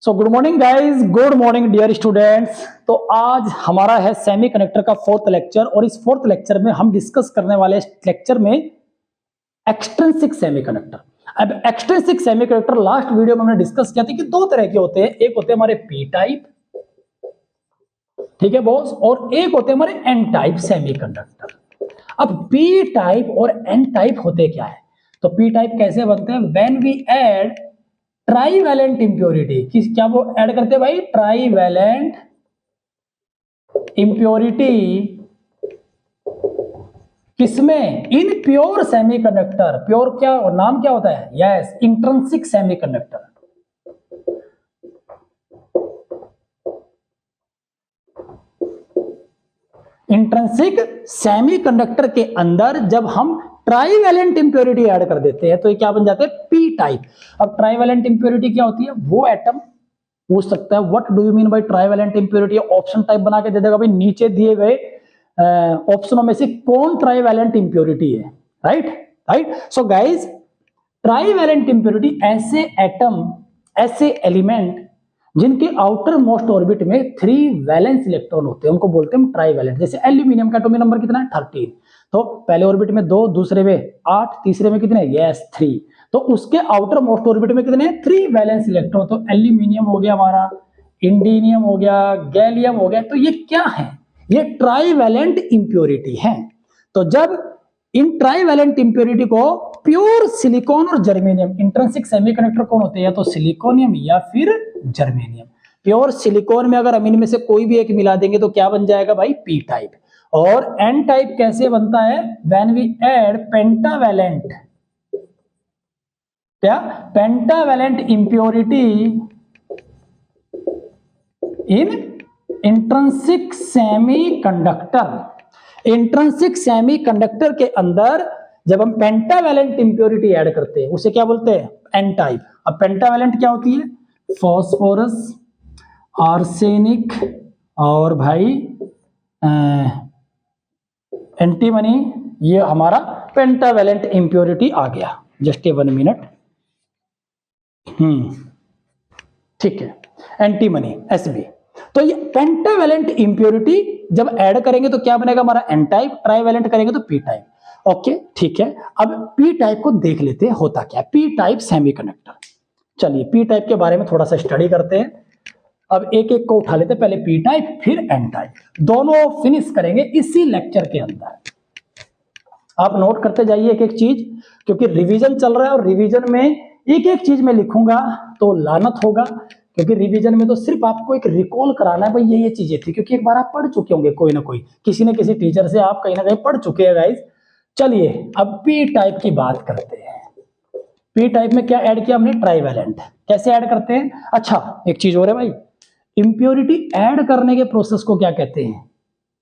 सो good morning guys, good morning dear students. तो आज हमारा है सेमीकंडक्टर का फोर्थ लेक्चर और इस फोर्थ लेक्चर में हम डिस्कस करने वाले लेक्चर में एक्सट्रिंसिक सेमीकंडक्टर। अब एक्सट्रिंसिक सेमीकंडक्टर लास्ट वीडियो में हमने डिस्कस किया था कि दो तरह के होते हैं, एक होते हैं हमारे पी टाइप, ठीक है बॉस, और एक होते हैं हमारे एन टाइप सेमीकंडक्टर। अब पी टाइप और एन टाइप होते क्या है? तो पी टाइप कैसे बनते हैं? When we add trivalent impurity, क्या वो ऐड करते हैं भाई? ट्राईवैलेंट इंप्योरिटी किसमें? इन प्योर सेमीकंडक्टर। प्योर क्या नाम क्या होता है? Yes, intrinsic semiconductor. Intrinsic semiconductor के अंदर जब हम ट्राईवैलेंट इंप्योरिटी ऐड कर देते हैं तो ये क्या बन जाते हैं? P type. अब ट्राईवैलेंट इंप्योरिटी क्या होती है? वो एटम पूछ सकता है what do you mean by trivalent impurity, option type बना के दे देगा भाई, नीचे दिए गए ऑप्शनों में से कौन ट्राईवैलेंट इंप्योरिटी है? Right. So guys, trivalent impurity ऐसे एटम, ऐसे एलिमेंट जिनके आउटर मोस्ट ऑर्बिट में 3 वैलेंस इलेक्ट्रॉन होते हैं, उनको बोलते हैं ट्राईवैलेंट। जैसे एल्यूमिनियम का एटॉमिक नंबर कितना है? 13। तो पहले ऑर्बिट में 2, दूसरे में 8, तीसरे में कितने? यस 3। तो उसके आउटर मोस्ट ऑर्बिट में कितने? 3 वैलेंस इलेक्ट्रॉन। तो एल्यूमिनियम हो गया हमारा, इंडिनियम हो गया, गैलियम हो गया। तो ये क्या है? ये ट्राईवैलेंट इंप्योरिटी है। तो जब इन ट्राईवैलेंट इंप्योरिटी को प्योर सिलिकॉन और जर्मेनियम, इंट्रिंसिक सेमीकंडक्टर कौन होते हैं? या तो सिलिकॉनियम या फिर जर्मेनियम। प्योर सिलिकॉन में अगर हम इनमें से कोई भी एक मिला देंगे तो क्या बन जाएगा भाई? P type. और एन टाइप कैसे बनता है? व्हेन वी ऐड पेंटावैलेंट, क्या? पेंटावैलेंट इंप्योरिटी इन इंट्रिंसिक सेमीकंडक्टर। इंट्रिंसिक सेमीकंडक्टर के अंदर जब हम पेंटावैलेंट इंप्योरिटी ऐड करते हैं उसे क्या बोलते हैं? N type. अब पेंटावैलेंट क्या होती है? फॉस्फोरस, आर्सेनिक और भाई एंटीमनी। ये हमारा पेंटावैलेंट इंप्योरिटी आ गया। Just 1 minute. ठीक है, एंटीमनी Sb। तो ये पेंटावैलेंट इंप्योरिटी जब ऐड करेंगे तो क्या बनेगा हमारा? N type. ट्राईवैलेंट करेंगे तो पी टाइप। ओके, ठीक है। अब पी टाइप को देख लेते हैं होता क्या है। P type semiconductor. चलिए पी टाइप के बारे में थोड़ा सा स्टडी करते हैं। अब एक एक को उठा लेते हैं, पहले पी टाइप फिर एन टाइप, दोनों फिनिश करेंगे इसी लेक्चर के अंदर। आप नोट करते जाइए एक एक चीज, क्योंकि रिवीजन चल रहा है और रिवीजन में एक एक चीज में लिखूंगा तो लानत होगा, क्योंकि रिवीजन में तो सिर्फ आपको एक रिकॉल कराना है भाई ये चीजें थी, क्योंकि एक बार आप पढ़ चुके होंगे कोई ना कोई, किसी न किसी टीचर से आप कहीं ना कहीं पढ़ चुके हैं गाइस। चलिए अब पी टाइप की बात करते हैं। पी टाइप में क्या ऐड किया हमने? ट्राईवैलेंट। कैसे ऐड करते हैं? अच्छा एक चीज और है भाई, इंप्योरिटी ऐड करने के प्रोसेस को क्या कहते हैं?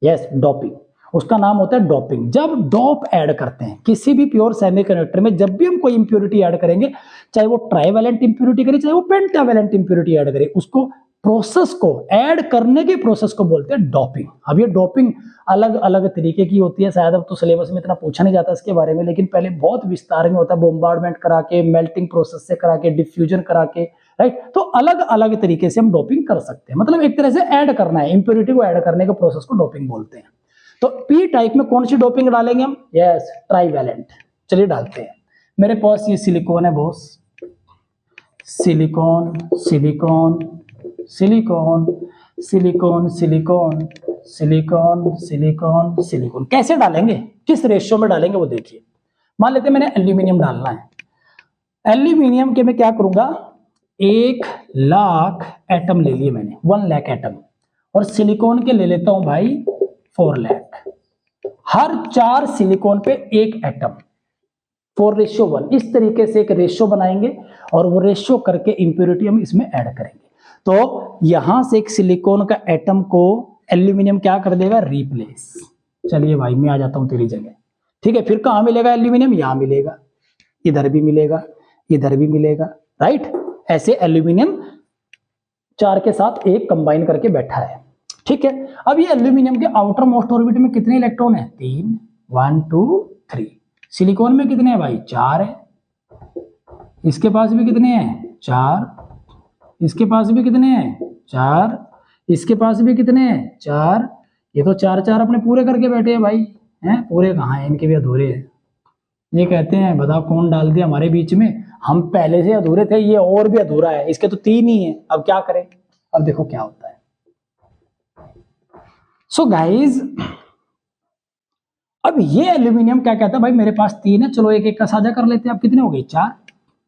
Yes, doping. उसका नाम होता है डोपिंग। जब डोप ऐड करते हैं किसी भी प्योर सेमीकंडक्टर में, जब भी हम कोई इंप्योरिटी ऐड करेंगे, चाहे वो ट्राईवैलेंट इंप्योरिटी करे चाहे वो पेंटावैलेंट इंप्योरिटी ऐड करे, उसको प्रोसेस को ऐड करने के प्रोसेस को बोलते हैं डोपिंग। अब ये डोपिंग अलग अलग तरीके की होती है, शायद अब तो सिलेबस में इतना पूछा नहीं जाता इसके बारे में, लेकिन पहले बहुत विस्तार में होता है। बोम्बार्डमेंट करा के, मेल्टिंग प्रोसेस से करा के, डिफ्यूजन करा के, राइट। तो अलग अलग तरीके से हम डोपिंग कर सकते हैं, मतलब एक तरह से ऐड करना है, इंप्योरिटी को ऐड करने के प्रोसेस को डोपिंग बोलते हैं। तो पी टाइप में कौन सी डोपिंग डालेंगे हम? Yes, trivalent. चलिए डालते हैं। मेरे पास ये सिलिकॉन है boss, silicon silicon silicon silicon silicon silicon silicon silicon. कैसे डालेंगे, किस रेशियो में डालेंगे वो देखिए। मान लेते हैं मैंने एल्यूमिनियम डालना है। एल्यूमिनियम के मैं क्या करूंगा? 1,00,000 एटम ले लिए मैंने, 1,00,000 एटम। और सिलिकॉन के ले लेता हूं भाई 4,00,000। हर 4 सिलिकॉन पे 1 एटम, 4:1। इस तरीके से एक रेशियो बनाएंगे और वो रेशियो करके इंप्योरिटी हम इसमें ऐड करेंगे। तो यहां से एक सिलिकॉन का एटम को एल्यूमिनियम क्या कर देगा? रिप्लेस। चलिए भाई मैं आ जाता हूं तेरी जगह, ठीक है। फिर कहां मिलेगा एल्यूमिनियम? यहां मिलेगा, इधर भी मिलेगा, इधर भी मिलेगा, राइट। ऐसे एल्यूमिनियम 4 के साथ 1 कंबाइन करके बैठा है, ठीक है। अब ये एल्यूमिनियम के आउटर मोस्ट ऑर्बिट में कितने इलेक्ट्रॉन है? 3, 1 2 3। सिलिकॉन में कितने हैं भाई? 4 है। इसके पास भी कितने हैं? 4। इसके पास भी कितने हैं 4, इसके पास भी कितने हैं 4, ये तो 4 4 अपने पूरे करके बैठे हैं भाई, हैं पूरे कहाँ हैं, इनके भी अधूरे हैं। ये कहते हैं बताओ कौन डाल दिया हमारे बीच में, हम पहले से अधूरे थे, ये और भी अधूरा है, इसके तो 3 ही है, अब क्या करें। अब देखो क्या होता है। सो गाइज अब ये एल्यूमिनियम क्या कहता है, भाई मेरे पास 3 है, चलो एक एक का साझा कर लेते हैं। अब कितने हो गए 4,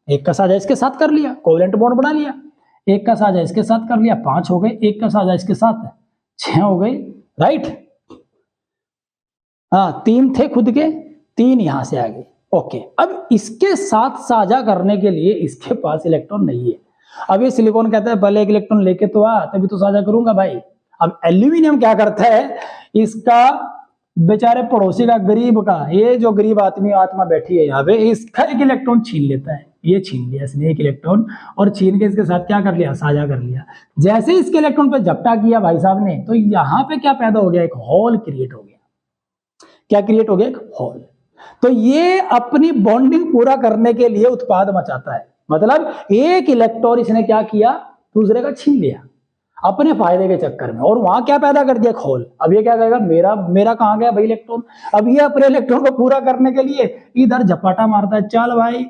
एक का साझा इसके साथ कर लिया, कोवेलेंट बॉन्ड बना लिया, एक का साझा इसके साथ कर लिया, 5 हो गए, एक का साझा इसके साथ 6 हो गए, राइट। हाँ 3 थे खुद के, 3 यहां से आ गए, ओके। अब इसके साथ साझा करने के लिए इसके पास इलेक्ट्रॉन नहीं है। अब ये सिलिकॉन कहता है पहले एक इलेक्ट्रॉन लेके तो आ, तभी तो साझा करूंगा भाई। अब एल्यूमिनियम क्या करता है, इसका बेचारे पड़ोसी का, गरीब का, ये जो गरीब आदमी आत्मा बैठी है यहाँ पे, इसका एक इलेक्ट्रॉन छीन लेता है। ये छीन लिया इसने एक इलेक्ट्रॉन, और छीन के इसके साथ क्या कर लिया, साझा कर लिया। जैसे ही इसके इलेक्ट्रॉन पे झपटा किया भाई साहब ने, तो यहाँ पे क्या पैदा हो गया, एक होल क्रिएट हो गया। क्या क्रिएट हो गया, एक होल। तो ये अपनी बॉन्डिंग पूरा करने के लिए उत्पाद मचाता है, मतलब एक इलेक्ट्रॉन इसने क्या किया, दूसरे का छीन लिया अपने फायदे के चक्कर में, और वहां क्या पैदा कर दिया, खोल। अब ये क्या करेगा, मेरा कहां गया भाई इलेक्ट्रॉन। अब ये अपने इलेक्ट्रॉन को पूरा करने के लिए इधर झपाटा मारता है, चल भाई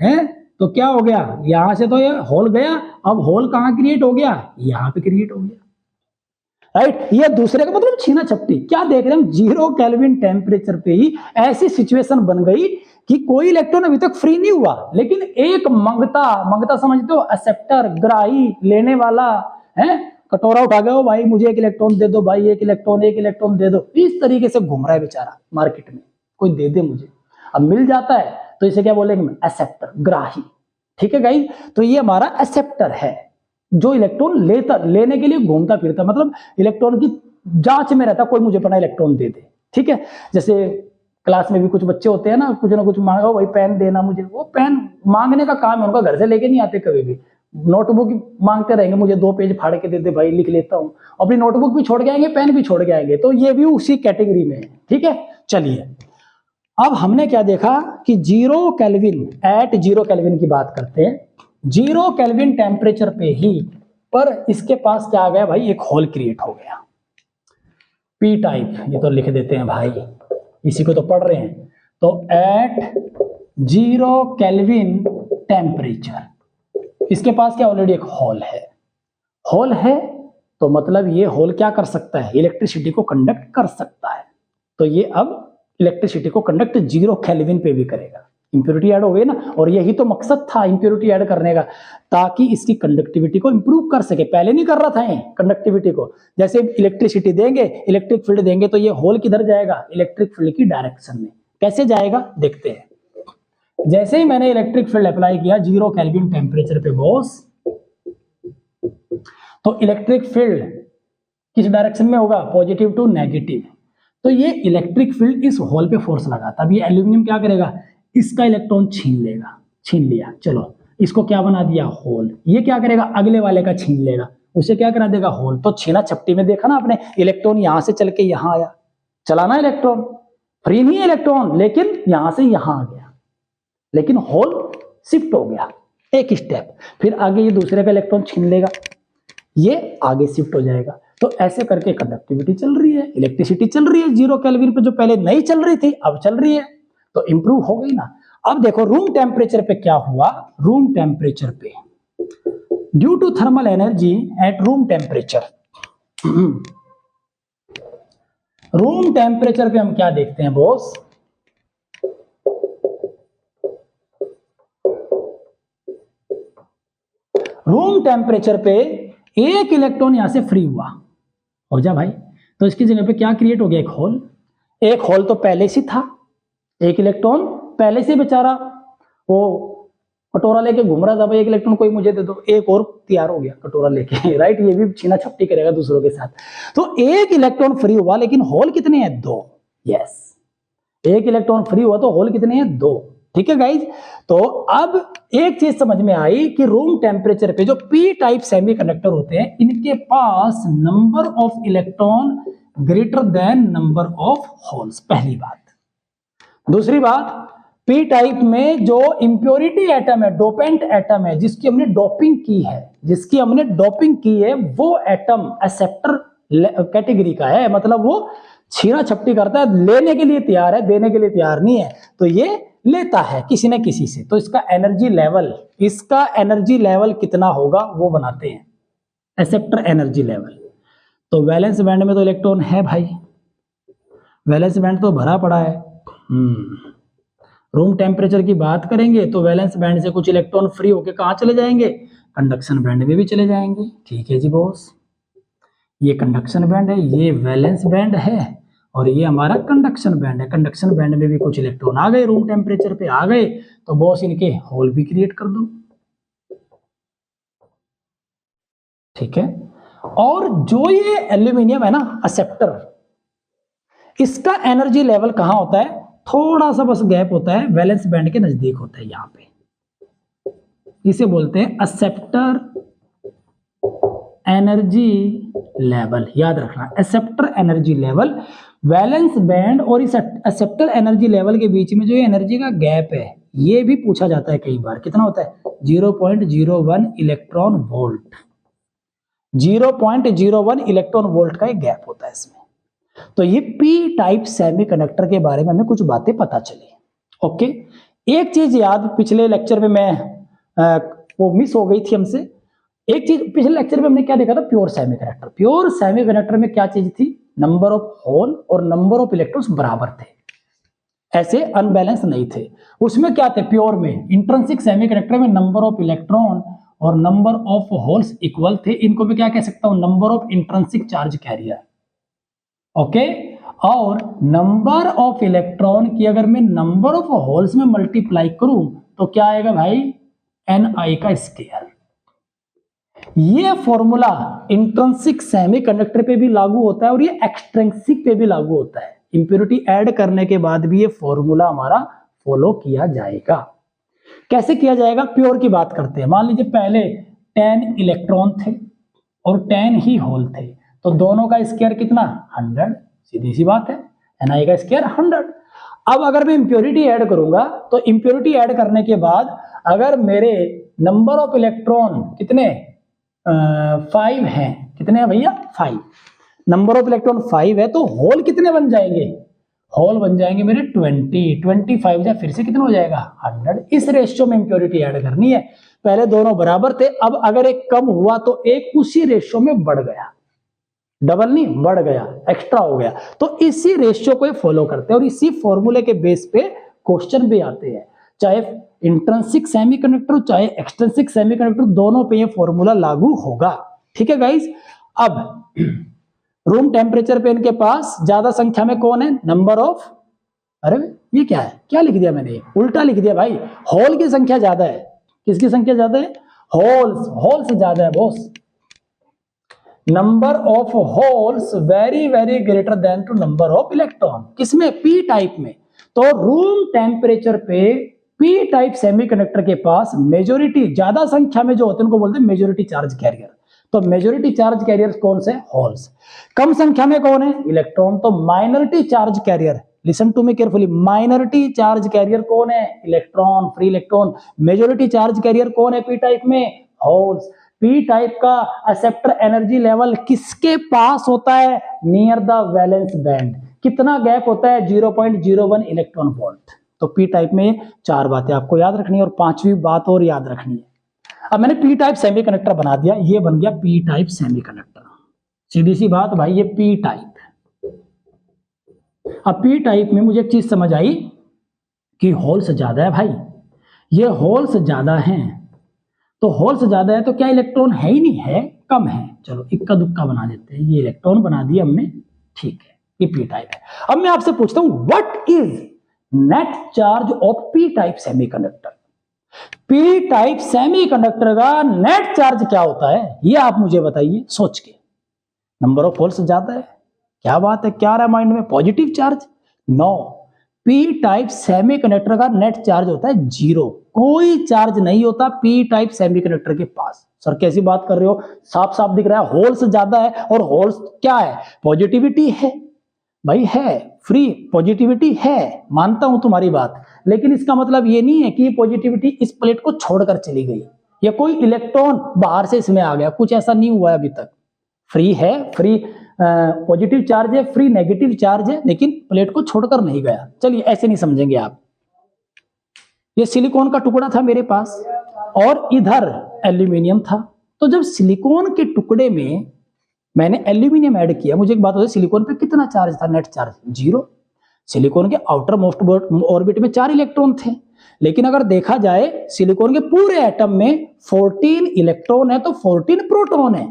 है। तो क्या हो गया, यहां से तो ये होल गया, अब होल कहां क्रिएट हो गया, यहां पे क्रिएट हो गया, राइट। ये दूसरे का मतलब छीना छपटी। क्या देख रहे हैं, 0 केल्विन टेम्परेचर पे ही ऐसी सिचुएशन बन गई कि कोई इलेक्ट्रॉन अभी तक फ्री नहीं हुआ, लेकिन एक मंगता समझते हो, एक्सेप्टर, ग्राही, लेने वाला है, कटोरा उठा गया, भाई मुझे एक इलेक्ट्रॉन दे दो, भाई एक इलेक्ट्रॉन दे दो, इस तरीके से घूम रहा है बेचारा मार्केट में, कोई दे दे मुझे। अब मिल जाता है तो इसे क्या बोलेंगे, एक्सेप्टर, ग्राही, ठीक है गाइस। तो ये हमारा एक्सेप्टर है, जो इलेक्ट्रॉन लेने के लिए घूमता फिरता, मतलब इलेक्ट्रॉन की जांच में रहता, कोई मुझे अपना इलेक्ट्रॉन दे दे, ठीक है। जैसे क्लास में भी कुछ बच्चे होते हैं ना कुछ मांगो, भाई पेन देना मुझे, वो पेन मांगने का काम है उनका, घर से लेके नहीं आते कभी भी। नोटबुक मांगते रहेंगे, मुझे 2 पेज फाड़ के दे दे भाई, लिख लेता हूँ। अपनी नोटबुक भी छोड़ के आएंगे, पेन भी छोड़ के आएंगे, तो ये भी उसी कैटेगरी में है, ठीक है। चलिए अब हमने क्या देखा कि 0 केल्विन, एट 0 केल्विन की बात करते हैं, 0 केल्विन टेम्परेचर पे ही पर इसके पास क्या आ गया भाई, एक होल क्रिएट हो गया, पी टाइप। ये तो लिख देते हैं भाई, इसी को तो पढ़ रहे हैं। तो एट 0 केल्विन टेम्परेचर इसके पास क्या ऑलरेडी एक होल है। होल है तो मतलब ये होल क्या कर सकता है, इलेक्ट्रिसिटी को कंडक्ट कर सकता है। तो ये अब इलेक्ट्रिसिटी को कंडक्ट 0 केल्विन पे भी करेगा। इंप्योरिटी ऐड हो गई ना, और यही तो मकसद था इंप्योरिटी ऐड करने का, ताकि इसकी कंडक्टिविटी को इंप्रूव कर सके। पहले नहीं कर रहा था ये कंडक्टिविटी को, जैसे इलेक्ट्रिसिटी देंगे, इलेक्ट्रिक फील्ड देंगे, तो ये होल किधर जाएगा, इलेक्ट्रिक फील्ड की डायरेक्शन में। कैसे जाएगा देखते हैं। जैसे ही मैंने इलेक्ट्रिक फील्ड अप्लाई किया 0 केल्विन टेम्परेचर पे बॉस, तो इलेक्ट्रिक फील्ड किस डायरेक्शन में होगा, पॉजिटिव टू नेगेटिव। तो ये इलेक्ट्रिक फील्ड इस होल पे फोर्स लगाता। अब ये एल्यूमिनियम क्या करेगा, इसका इलेक्ट्रॉन छीन लेगा, छीन लिया, चलो इसको क्या बना दिया, होल। ये क्या करेगा, अगले वाले का छीन लेगा, उसे क्या करा देगा, होल। तो छीना छपटी में देखा ना आपने, इलेक्ट्रॉन यहां से चल के यहां आया, चलाना इलेक्ट्रॉन, फ्री नहीं है इलेक्ट्रॉन, लेकिन यहां से यहां आ गया, लेकिन होल शिफ्ट हो गया एक स्टेप। फिर आगे ये दूसरे का इलेक्ट्रॉन छीन लेगा, ये आगे शिफ्ट हो जाएगा। तो ऐसे करके कंडक्टिविटी चल रही है, इलेक्ट्रिसिटी चल रही है 0 केल्विन पे, जो पहले नहीं चल रही थी अब चल रही है, तो इंप्रूव हो गई ना। अब देखो रूम टेम्परेचर पे क्या हुआ, रूम टेम्परेचर पे due to thermal energy at room temperature, room temperature पे हम क्या देखते हैं बॉस, रूम टेम्परेचर पे एक इलेक्ट्रॉन यहां से फ्री हुआ, हो जा भाई, तो इसकी जगह पे क्या क्रिएट हो गया, एक होल। एक होल तो पहले से था, एक इलेक्ट्रॉन पहले से बेचारा वो कटोरा लेके घूम रहा था, भाई एक इलेक्ट्रॉन कोई मुझे दे दो, एक और तैयार हो गया कटोरा लेके, राइट। ये भी छीना छपटी करेगा दूसरों के साथ। तो एक इलेक्ट्रॉन फ्री हुआ, लेकिन होल कितने हैं, 2। यस, एक इलेक्ट्रॉन फ्री हुआ तो होल कितने हैं, 2। ठीक है गाइज। तो अब एक चीज समझ में आई कि रूम टेम्परेचर पे जो पी टाइप सेमीकंडक्टर होते हैं, इनके पास number of electron greater than number of holes, पहली बात। दूसरी बात, पी टाइप में जो इंप्योरिटी एटम है, डोपेंट एटम है, जिसकी हमने डोपिंग की है, जिसकी हमने डोपिंग की है वो एटम एक्सेप्टर कैटेगरी का है, मतलब वो छीना छपटी करता है, लेने के लिए तैयार है, देने के लिए तैयार नहीं है, तो ये लेता है किसी न किसी से। तो इसका एनर्जी लेवल कितना होगा वो बनाते हैं, एक्सेप्टर एनर्जी लेवल। तो वैलेंस बैंड में तो इलेक्ट्रॉन है भाई, वैलेंस बैंड तो भरा पड़ा है। रूम टेम्परेचर की बात करेंगे तो वैलेंस बैंड से कुछ इलेक्ट्रॉन फ्री होके कहाँ चले जाएंगे, कंडक्शन बैंड में भी चले जाएंगे। ठीक है जी बॉस, ये कंडक्शन बैंड है, ये वैलेंस बैंड है और ये हमारा कंडक्शन बैंड है। कंडक्शन बैंड में भी कुछ इलेक्ट्रॉन आ गए, रूम टेम्परेचर पे आ गए, तो बॉस इनके होल भी क्रिएट कर दो। ठीक है, और जो ये एल्यूमिनियम है ना एक्सेप्टर, इसका एनर्जी लेवल कहां होता है, थोड़ा सा बस गैप होता है, वैलेंस बैंड के नजदीक होता है यहां पे, इसे बोलते हैं एक्सेप्टर एनर्जी लेवल। याद रखना, acceptor energy level, valence band और इस एक्सेप्टर एनर्जी लेवल के बीच में जो एनर्जी का गैप है, ये भी पूछा जाता है कई बार, कितना होता है 0.01 इलेक्ट्रॉन वोल्ट, 0.01 इलेक्ट्रॉन वोल्ट का एक गैप होता है इसमें। तो ये पी टाइप सेमीकंडक्टर के बारे में हमें कुछ बातें पता चली। ओके, एक चीज याद, पिछले लेक्चर में मैं वो मिस हो गई थी हमसे, एक चीज पिछले लेक्चर में हमने क्या देखा था, प्योर सेमीकंडक्टर। प्योर सेमीकंडक्टर में क्या चीज थी, नंबर ऑफ होल और नंबर ऑफ इलेक्ट्रॉन्स बराबर थे, ऐसे अनबैलेंस नहीं थे। उसमें क्या थे, प्योर में इंट्रिंसिक सेमीकंडक्टर में नंबर ऑफ इलेक्ट्रॉन और नंबर ऑफ होल्स इक्वल थे। इनको मैं क्या कह सकता हूं, number of intrinsic charge carrier. Okay, और नंबर ऑफ इलेक्ट्रॉन की अगर मैं नंबर ऑफ होल्स में मल्टीप्लाई करूं तो क्या आएगा भाई, Ni का स्क्वायर। ये फॉर्मूला इंट्रिंसिक सेमीकंडक्टर पे भी लागू होता है और ये एक्सट्रिंसिक पे भी लागू होता है। इंप्योरिटी ऐड करने के बाद भी ये फॉर्मूला हमारा फॉलो किया जाएगा। कैसे किया जाएगा, प्योर की बात करते हैं। मान लीजिए पहले 10 इलेक्ट्रॉन थे और 10 ही होल थे, तो दोनों का स्क्वायर कितना, 100, सीधी सी बात है, Ni का स्क्वायर 100। अब अगर मैं इंप्योरिटी ऐड करूंगा तो इंप्योरिटी ऐड करने के बाद अगर मेरे नंबर ऑफ इलेक्ट्रॉन कितने 5 हैं, कितने हैं भैया 5, नंबर ऑफ इलेक्ट्रॉन 5 है, तो होल कितने बन जाएंगे, होल बन जाएंगे मेरे 20, 25 या फिर से कितना हो जाएगा 100। इस रेशियो में इंप्योरिटी ऐड करनी है। पहले दोनों बराबर थे, अब अगर एक कम हुआ तो एक उसी रेशियो में बढ़ गया, डबल नहीं बढ़ गया, एक्स्ट्रा हो गया। तो इसी रेशियो को फॉलो करते हैं और इसी फॉर्मूले के बेस पे क्वेश्चन भी आते हैं, चाहे इंट्रिंसिक सेमीकंडक्टर चाहे एक्सट्रिंसिक सेमीकंडक्टर, दोनों पे ये फॉर्मूला लागू होगा। ठीक है गाइस, अब रूम टेम्परेचर पे इनके पास ज्यादा संख्या में कौन है, नंबर ऑफ, अरे ये क्या है, क्या लिख दिया मैंने, उल्टा लिख दिया भाई, होल की संख्या ज्यादा है। किसकी संख्या ज्यादा है, होल्स ज्यादा है boss. Number of holes very very greater than to number of electron, किसमें, पी टाइप में। तो रूम टेम्परेचर पे पी टाइप सेमीकंडक्टर के पास मेजोरिटी, ज्यादा संख्या में जो होते हैं उनको बोलते हैं मेजोरिटी चार्ज कैरियर। तो मेजोरिटी चार्ज कैरियर कौन से, होल्स। कम संख्या में कौन है, इलेक्ट्रॉन। तो minority charge carrier, listen to me carefully, minority charge carrier कौन है, electron, free electron. Majority charge carrier कौन है पी टाइप में, होल्स। पी टाइप का एक्सेप्टर एनर्जी लेवल किसके पास होता है, नियर द वैलेंस बैंड। कितना गैप होता है, 0.01 इलेक्ट्रॉन वोल्ट। तो पी टाइप में 4 बातें आपको याद रखनी है और 5वीं बात और याद रखनी है। अब मैंने पी टाइप सेमीकंडक्टर बना दिया, ये बन गया पी टाइप सेमीकंडक्टर, सीधी सी बात भाई, ये पी टाइप। अब पी टाइप में मुझे एक चीज समझ आई कि होल्स ज्यादा है भाई, ये होल्स ज्यादा हैं। तो होल्स ज्यादा है तो क्या इलेक्ट्रॉन है ही नहीं है, कम है। चलो इक्का दुक्का बना देते हैं, ये इलेक्ट्रॉन बना दिया हमने, ठीक है, ये पी टाइप है। अब मैं आपसे पूछता हूं, what is net charge of P type semiconductor. P type semiconductor का नेट चार्ज क्या होता है, ये आप मुझे बताइए सोच के। नंबर ऑफ होल्स ज्यादा है, क्या बात है, क्या रहा माइंड में, positive charge. No, P type semiconductor का नेट चार्ज होता है 0, कोई चार्ज नहीं होता पी टाइप सेमीकंडक्टर के पास। सर कैसी बात कर रहे हो, साफ साफ दिख रहा है होल्स ज्यादा है, और होल्स क्या है, पॉजिटिविटी है भाई, है फ्री पॉजिटिविटी है, मानता हूं तुम्हारी बात, लेकिन इसका मतलब ये नहीं है कि पॉजिटिविटी इस प्लेट को छोड़कर चली गई। या कोई इलेक्ट्रॉन बाहर से इसमें आ गया, कुछ ऐसा नहीं हुआ है अभी तक। फ्री है, फ्री पॉजिटिव चार्ज है, फ्री नेगेटिव चार्ज है, लेकिन प्लेट को छोड़कर नहीं गया। चलिए ऐसे नहीं समझेंगे आप। ये सिलिकॉन का टुकड़ा था मेरे पास और इधर एल्यूमिनियम था। तो जब सिलिकॉन के टुकड़े में मैंने एल्यूमिनियम ऐड किया, मुझे एक बात बताइए, सिलिकॉन पे कितना चार्ज था? Net charge 0। सिलिकॉन के आउटर मोस्ट ऑर्बिट में 4 इलेक्ट्रॉन थे, लेकिन अगर देखा जाए सिलिकॉन के पूरे एटम में 14 इलेक्ट्रॉन है तो 14 प्रोटॉन है,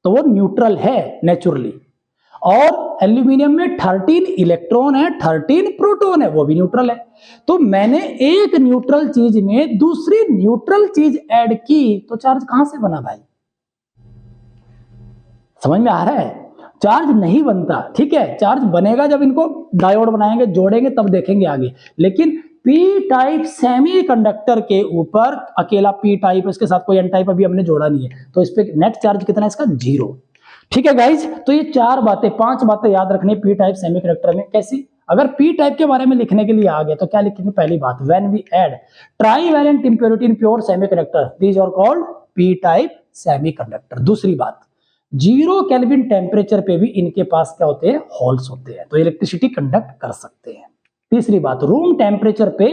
तो वो न्यूट्रल है नेचुरली। और एल्यूमिनियम में 13 इलेक्ट्रॉन है, 13 प्रोटॉन है, वो भी न्यूट्रल है। तो मैंने एक न्यूट्रल चीज में दूसरी न्यूट्रल चीज ऐड की, तो चार्ज कहां से बना भाई? समझ में आ रहा है? चार्ज नहीं बनता, ठीक है। चार्ज बनेगा जब इनको डायोड बनाएंगे, जोड़ेंगे, तब देखेंगे आगे। लेकिन पी टाइप सेमीकंडक्टर के ऊपर अकेला पी टाइप, इसके साथ कोई एन टाइप अभी हमने जोड़ा नहीं है, तो इस पे नेट चार्ज कितना है इसका? 0। ठीक है गाइज, तो ये 5 बातें याद रखनी पी टाइप सेमीकंडक्टर में। कैसी? अगर पी टाइप के बारे में लिखने के लिए आ गया तो क्या लिखेंगे? पहली बात, when we add trivalent impurity in pure semiconductor, these are called P type semiconductor. दूसरी बात, 0 केल्विन टेम्परेचर पे भी इनके पास क्या होते हैं? होल्स होते हैं, तो इलेक्ट्रिसिटी कंडक्ट कर सकते हैं। तीसरी बात, रूम टेम्परेचर पे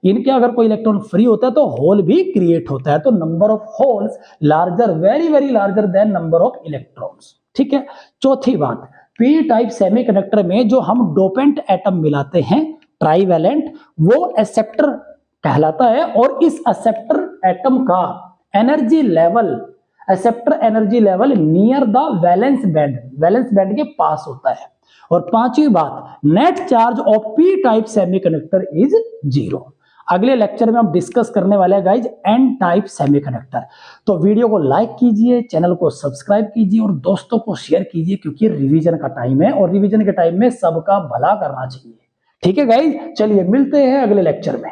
इनके अगर कोई इलेक्ट्रॉन फ्री होता है तो होल भी क्रिएट होता है, तो number of holes larger, very very larger than number of electrons. ठीक है। चौथी बात, पी टाइप सेमीकंडक्टर में जो हम डोपेंट एटम मिलाते हैं ट्राईवैलेंट, वो एक्सेप्टर कहलाता है, और इस एक्सेप्टर एटम का energy level, acceptor energy level near the valence band के पास होता है। और पांचवी बात, net charge of P type semiconductor is 0। अगले लेक्चर में हम डिस्कस करने वाले हैं गाइज एन टाइप सेमीकंडक्टर। तो वीडियो को लाइक कीजिए, चैनल को सब्सक्राइब कीजिए और दोस्तों को शेयर कीजिए, क्योंकि रिवीजन का टाइम है और रिवीजन के टाइम में सबका भला करना चाहिए। ठीक है गाइज, चलिए मिलते हैं अगले लेक्चर में।